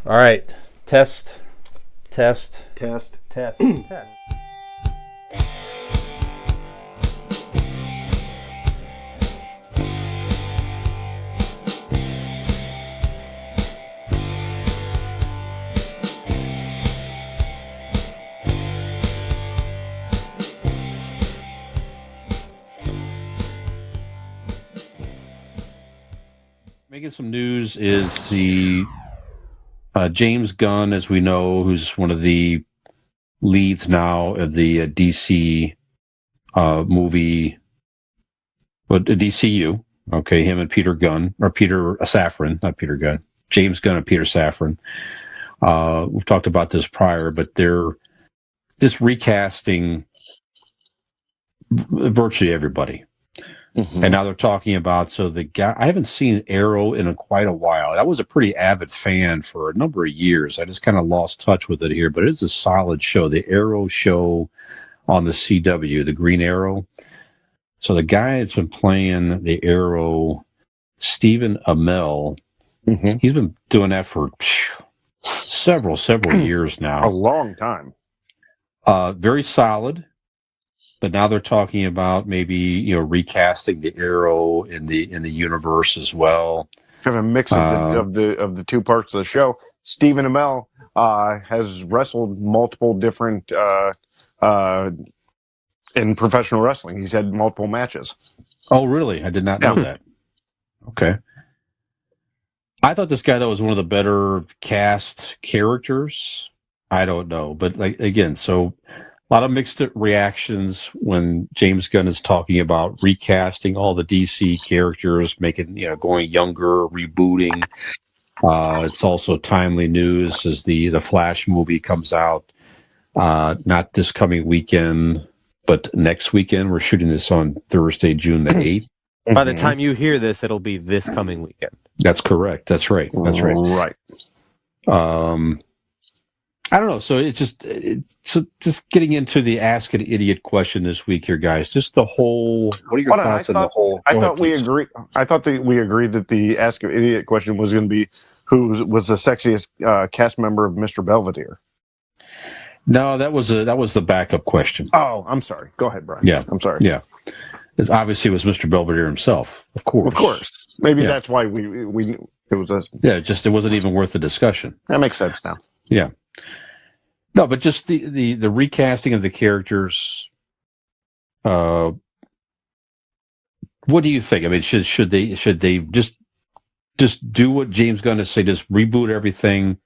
All right. Test. Test. Test. Making some news is the James Gunn, as we know, who's one of the leads now of the DC movie, but DCU. Okay, him and Peter Safran, not Peter Gunn, James Gunn and Peter Safran. We've talked about this prior, but they're just recasting virtually everybody. Mm-hmm. And now they're talking about, so the guy, I haven't seen Arrow in quite a while. I was a pretty avid fan for a number of years. I just kind of lost touch with it here, but it's a solid show. The Arrow show on the CW, the Green Arrow. So the guy that's been playing the Arrow, Stephen Amell, mm-hmm. He's been doing that for several years now. A long time. Very solid. But now they're talking about maybe recasting the Arrow in the universe as well. Kind of a mix of the two parts of the show. Stephen Amell has wrestled multiple different in professional wrestling. He's had multiple matches. Oh, really? I did not know that. Okay. I thought this guy that was one of the better cast characters. I don't know, but again, so. A lot of mixed reactions when James Gunn is talking about recasting all the DC characters, making going younger, rebooting. It's also timely news as the Flash movie comes out, not this coming weekend, but next weekend. We're shooting this on Thursday, June the 8th. By the time you hear this, it'll be this coming weekend. That's correct. That's right. Right. I don't know. So just getting into the Ask an Idiot question this week here, guys. Just the whole. What are your thoughts on the whole? I thought we agreed that the Ask an Idiot question was going to be who was the sexiest cast member of Mr. Belvedere. No, that was the backup question. Oh, I'm sorry. Go ahead, Brian. Yeah, I'm sorry. Yeah, obviously it was Mr. Belvedere himself, of course. Of course. Maybe that's why we it was a. Yeah, it wasn't even worth the discussion. That makes sense now. Yeah. No, but just the recasting of the characters. What do you think? I mean, should they just do what James Gunn has said? Just reboot everything,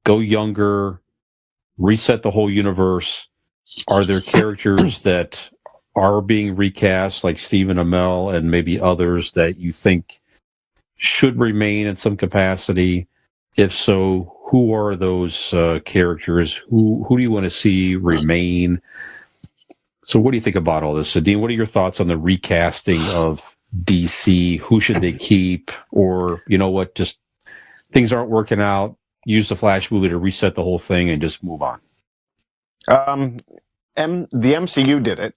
go younger, reset the whole universe. Are there characters that are being recast, like Stephen Amell and maybe others that you think should remain in some capacity? If so, who are those characters? Who do you want to see remain? So what do you think about all this? So, Dean, what are your thoughts on the recasting of DC? Who should they keep? Or, you know what, just things aren't working out. Use the Flash movie to reset the whole thing and just move on. The MCU did it.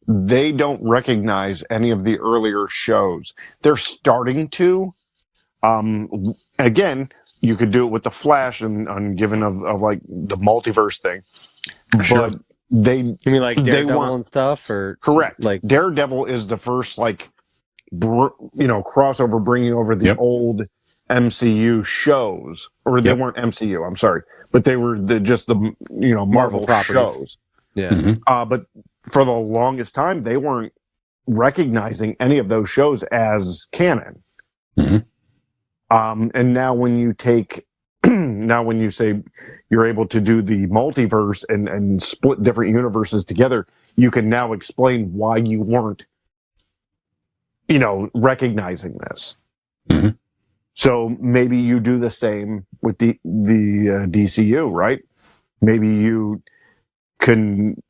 They don't recognize any of the earlier shows. They're starting to. Again, you could do it with the Flash and given of like the multiverse thing, sure. But you mean like Daredevil and stuff, or correct? Like Daredevil is the first crossover, bringing over the old MCU shows, or they weren't MCU. I'm sorry, but they were just the Marvel shows. Yeah. Mm-hmm. But for the longest time, they weren't recognizing any of those shows as canon. Mm-hmm. And now when you say you're able to do the multiverse and split different universes together, you can now explain why you weren't, recognizing this. Mm-hmm. So maybe you do the same with the DCU, right? Maybe you can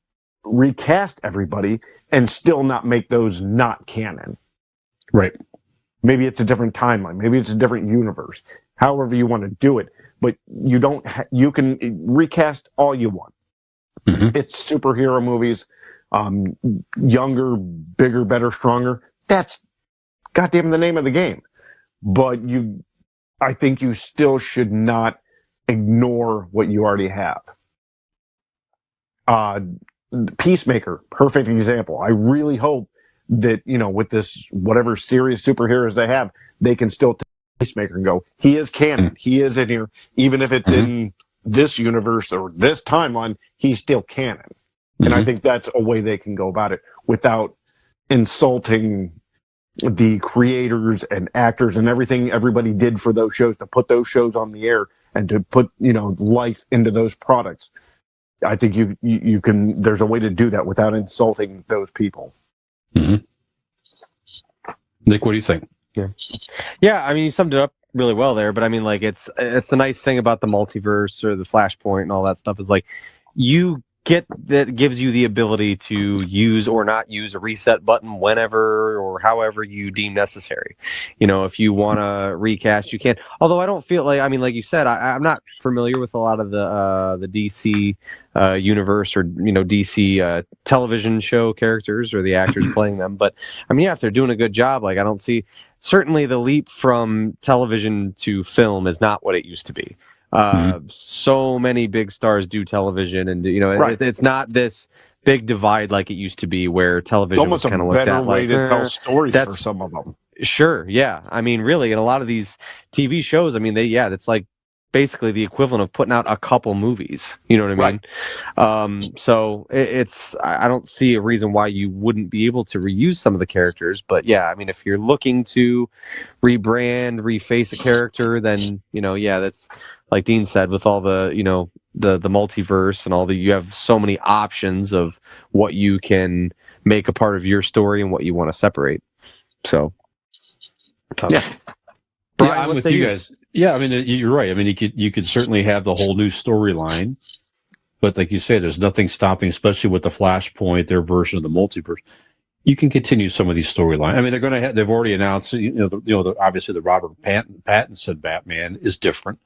recast everybody and still not make those not canon. Right. Maybe it's a different timeline. Maybe it's a different universe. However you want to do it, but you don't. You can recast all you want. Mm-hmm. It's superhero movies, younger, bigger, better, stronger. That's goddamn the name of the game. But I think you still should not ignore what you already have. Peacemaker, perfect example. I really hope that, with this, whatever serious superheroes they have, they can still take Peacemaker and go, he is canon. He is in here. Even if it's in this universe or this timeline, he's still canon. And I think that's a way they can go about it without insulting the creators and actors and everything everybody did for those shows to put those shows on the air and to put, life into those products. I think you can. There's a way to do that without insulting those people. Nick, what do you think? Yeah. I mean, you summed it up really well there. But I mean, like, it's the nice thing about the multiverse or the Flashpoint and all that stuff is like you get that gives you the ability to use or not use a reset button whenever or however you deem necessary. If you want to recast, you can. Although I don't feel like, I mean, like you said, I'm not familiar with a lot of the DC universe or DC television show characters or the actors playing them. But I mean, yeah, if they're doing a good job, like I don't see. Certainly, the leap from television to film is not what it used to be. So many big stars do television, and it's not this big divide like it used to be, where television was kind of looked at better way like to tell stories for some of them. Sure, yeah. I mean, really, in a lot of these TV shows, I mean, it's like basically the equivalent of putting out a couple movies. You know what I mean? So I don't see a reason why you wouldn't be able to reuse some of the characters. But yeah, I mean, if you're looking to rebrand, reface a character, then that's like Dean said, with all the the multiverse and all you have so many options of what you can make a part of your story and what you want to separate. So yeah. Brian, I'm with you guys. Yeah, I mean, you're right. I mean, you could certainly have the whole new storyline, but like you say, there's nothing stopping, especially with the Flashpoint, their version of the multiverse. You can continue some of these storylines. I mean, they're going to they've already announced, obviously the Robert Pattinson Batman is different.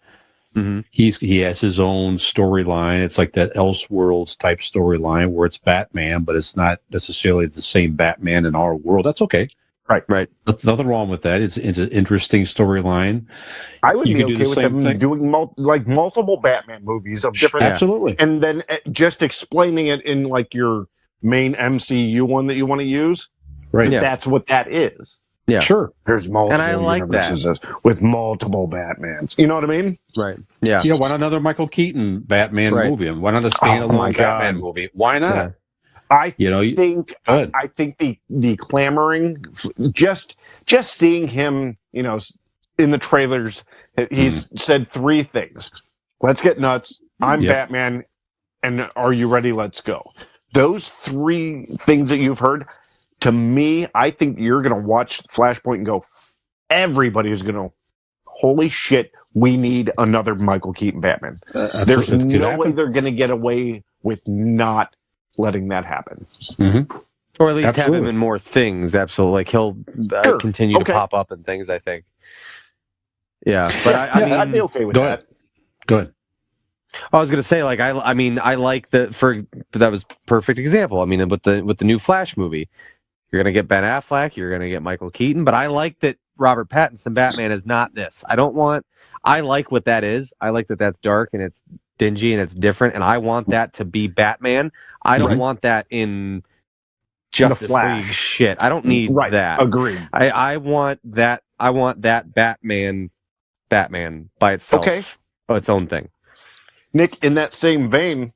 He has his own storyline. It's like that Elseworlds type storyline where it's Batman, but it's not necessarily the same Batman in our world. That's okay. Right. There's nothing wrong with that. It's an interesting storyline. I would be okay with them doing multiple Batman movies of different, absolutely, and then just explaining it in like your main MCU one that you want to use. Right. Yeah. That's what that is. Yeah. Sure. There's multiple and I like universes that. with multiple Batmans. You know what I mean? Right. Yeah. Why not another Michael Keaton Batman movie? Why not a standalone Batman movie? Why not? Yeah. I think the clamoring, just seeing him, in the trailers, he's said three things: "Let's get nuts," "I'm Batman," and "Are you ready? Let's go." Those three things that you've heard, to me, I think you're going to watch Flashpoint and go, everybody is going to, holy shit, we need another Michael Keaton Batman. There's no way they're going to get away with not letting that happen. Or at least have him in more things. Absolutely. Like he'll continue to pop up in things, I think. Yeah. But I mean, I'd be okay with that. Go ahead. I was going to say, like, I like that was perfect example. I mean, with the new Flash movie, you're going to get Ben Affleck, you're going to get Michael Keaton, but I like that Robert Pattinson Batman is not this. I like what that is. I like that that's dark and it's dingy and it's different, and I want that to be Batman. I don't want that in Justice League shit. I don't need that. Agreed. I want that. I want that Batman by itself. Okay. Its own thing. Nick, in that same vein,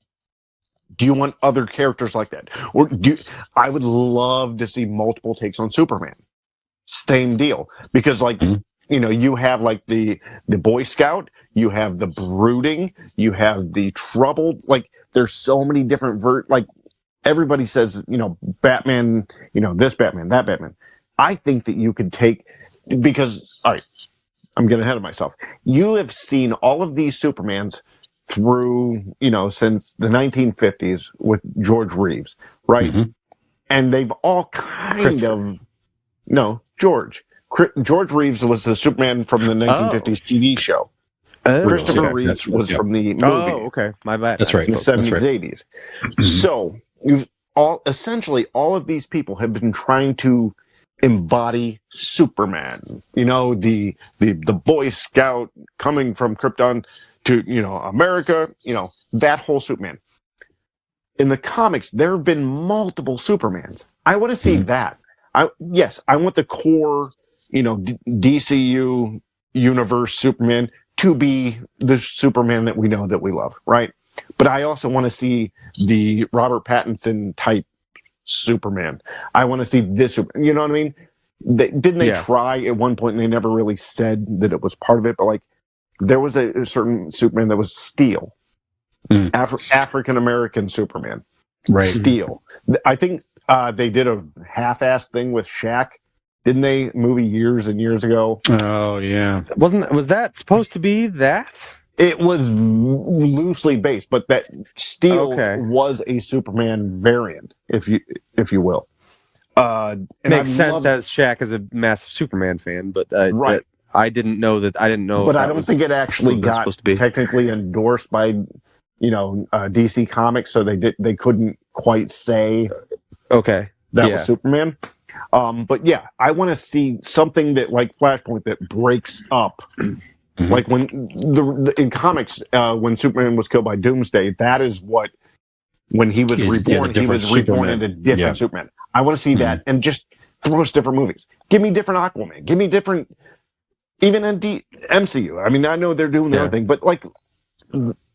do you want other characters like that? Or I would love to see multiple takes on Superman. Same deal. Because you have like the Boy Scout, you have the Brooding, you have the Troubled. Like there's so many different everybody says, Batman, this Batman, that Batman. I think that you could take, because all right, I'm getting ahead of myself. You have seen all of these Supermans through, since the 1950s with George Reeves, right? And they've all kind of, George Reeves was the Superman from the 1950s TV show. Christopher Reeves was from the movie. Oh, okay. My bad. That's right. In the 70s, 80s. So you've essentially all of these people have been trying to embody Superman. You know, the Boy Scout coming from Krypton to, you know, America, you know, that whole Superman. In the comics, there have been multiple Supermans. I want to see that. I want the core, you know, DCU universe Superman to be the Superman that we know that we love, right? But I also want to see the Robert Pattinson type Superman. I want to see this. You know what I mean? They try at one point, and they never really said that it was part of it. But like, there was a certain Superman that was Steel, African American Superman, right? Steel. I think they did a half-assed thing with Shaq, didn't they? Movie years and years ago. Oh yeah, was that supposed to be that? It was loosely based, but that Steel was a Superman variant, if you will. Makes sense as Shaq is a massive Superman fan, but right. I didn't know that. I didn't know. But I don't think it actually got technically endorsed by, you know, DC Comics, so they couldn't quite say that was Superman. But yeah, I want to see something that, like Flashpoint, that breaks up. Like when in comics, when Superman was killed by Doomsday, that is what, when he was reborn, he was reborn into different Superman. I want to see that, and just throw us different movies. Give me different Aquaman. Give me different, even in MCU. I mean, I know they're doing their own thing, but like,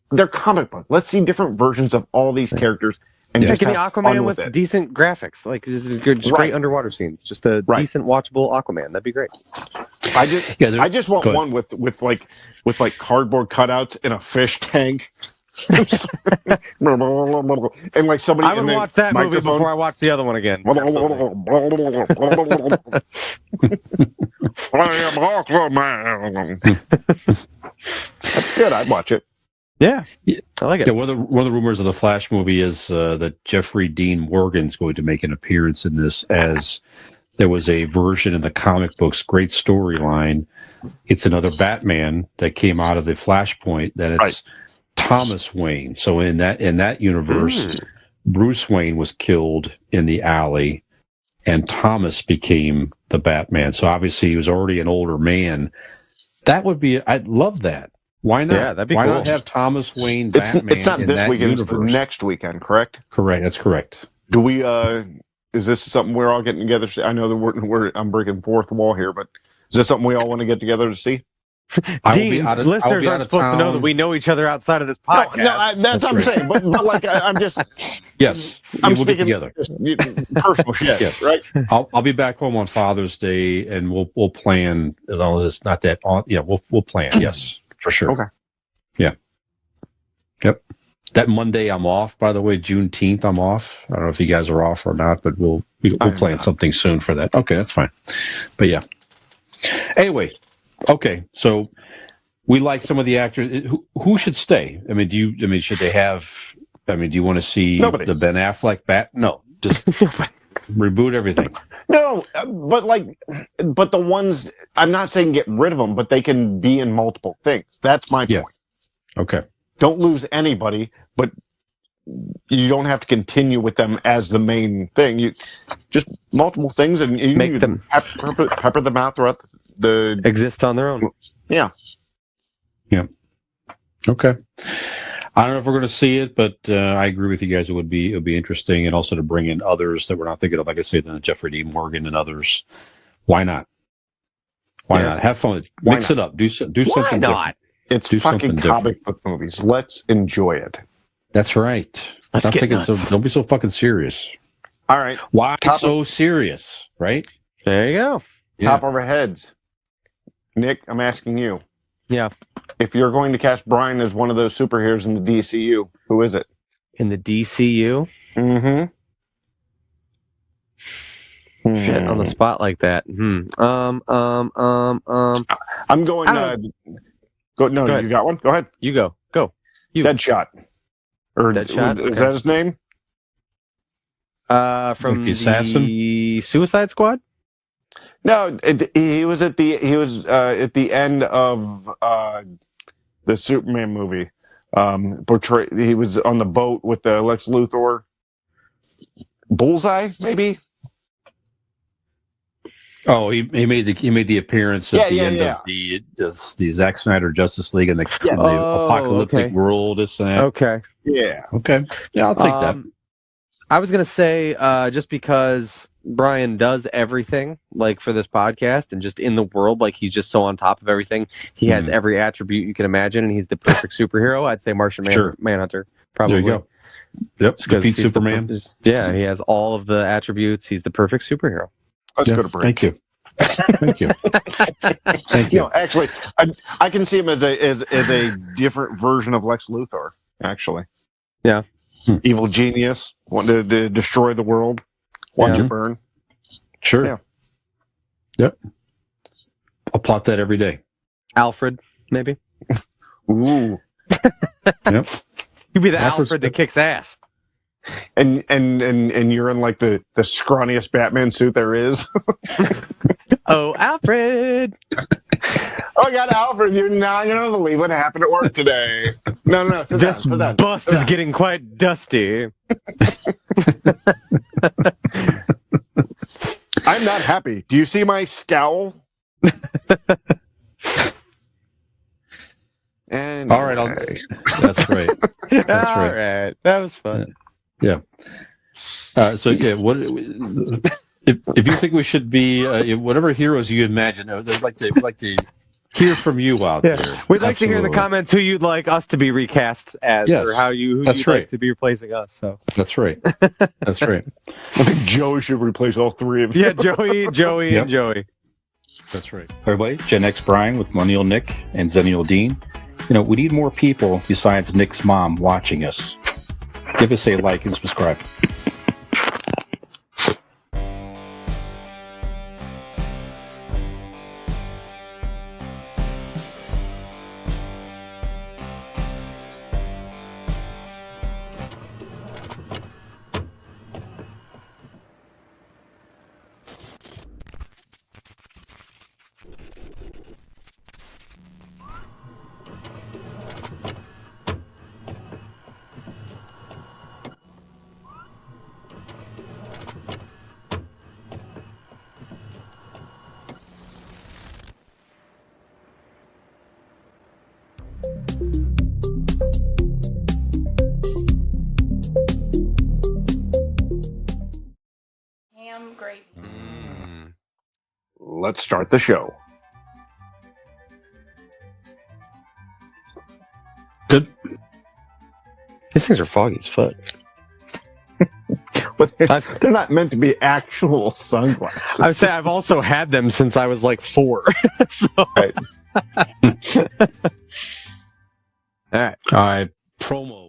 they're comic book. Let's see different versions of all these characters. And just give me Aquaman with decent graphics, like just great underwater scenes, just a decent watchable Aquaman. That'd be great. I just want one with like cardboard cutouts in a fish tank. And like somebody. I would watch that movie before I watch the other one again. I am Aquaman. That's good. I'd watch it. Yeah, I like it. Yeah, one of the rumors of the Flash movie is that Jeffrey Dean Morgan's going to make an appearance in this, as there was a version in the comic books, great storyline. It's another Batman that came out of the Flashpoint, that it's Thomas Wayne. So in that universe, Bruce Wayne was killed in the alley, and Thomas became the Batman. So obviously he was already an older man. That would be, I'd love that. Why not? Yeah, that'd be cool. Why not have Thomas Wayne Batman? It's not this weekend, it's the next weekend, correct? Correct, that's correct. Do we, is this something we're all getting together? I know that I'm breaking fourth wall here, but is this something we all want to get together to see? Dean, listeners aren't supposed to know that we know each other outside of this podcast. No, that's what I'm saying. But like, I'm just. Yes, I'm we'll speaking get together. Personal shit, yes. Right? I'll be back home on Father's Day, and we'll plan. As long as it's not that on. Yeah, we'll plan. Yes, for sure. Okay. Yeah. Yep. That Monday I'm off. By the way, Juneteenth I'm off. I don't know if you guys are off or not, but we'll plan something soon for that. Okay, that's fine. But yeah. Anyway. Okay, so we like some of the actors. Who should stay? I mean, should they have? I mean, do you want to see the Ben Affleck bat? No, just reboot everything. No, but the ones, I'm not saying get rid of them, but they can be in multiple things. That's my point. Okay. Don't lose anybody, but you don't have to continue with them as the main thing. You just multiple things, and you make them pepper them out throughout the exist on their own. Yeah. Yeah. Okay. I don't know if we're going to see it, but I agree with you guys. It would be interesting, and also to bring in others that we're not thinking of, like I say, than Jeffrey Dean Morgan and others. Why not? Why not? Have fun. Mix it up. Do something different. It's fucking comic book movies. Let's enjoy it. That's right. Don't be so fucking serious. All right. Why so serious? Right? There you go. Top of our heads. Nick, I'm asking you. Yeah. If you're going to cast Brian as one of those superheroes in the DCU, who is it? In the DCU? Mm-hmm. Shit, on the spot like that. I'm going. Go. No, you got one. Go ahead. You go. Go. Deadshot. Or Deadshot. Is that his name? From the Assassin? Suicide Squad. No, he was at the end of the Superman movie. He was on the boat with the Lex Luthor. Bullseye, maybe. Oh, he made the appearance at the end of the Zack Snyder Justice League in the apocalyptic world. This and that. Okay. Yeah. Okay. Yeah, I'll take that. I was gonna say just because Brian does everything like for this podcast and just in the world, like he's just so on top of everything. He has every attribute you can imagine, and he's the perfect superhero. I'd say Martian Manhunter. Probably. There you go. Yep. Defeat Superman. He has all of the attributes. He's the perfect superhero. Let's go to break. Thank you. Thank you. Thank you. No, actually, I can see him as a different version of Lex Luthor. Actually. Yeah. Evil genius, wanting to destroy the world, watch it burn. Sure. Yeah. Yep. I'll plot that every day. Alfred, maybe. Ooh. Yep. You'd be the Alfred that kicks ass. And you're in like the scrawniest Batman suit there is. Oh, Alfred! Oh, God, Alfred, you're not going to believe what happened at work today. No, sit down. This bus is getting quite dusty. I'm not happy. Do you see my scowl? And all right, that's right. That's all right. That was fun. Yeah. So what if you think we should be whatever heroes you imagine? They'd like to hear from you out there. We'd like to hear in the comments who you'd like us to be recast as, or who you'd like to be replacing us. So that's right. That's right. I think Joey should replace all three of you. Yeah, Joey, and Joey. That's right. Everybody, Gen X Brian with Millennial Nick and Zennial Dean. We need more people besides Nick's mom watching us. Give us a like and subscribe. Let's start the show. Good. These things are foggy as fuck. But they're not meant to be actual sunglasses. I would say I've also had them since I was like 4. So. Right. All right. Promo.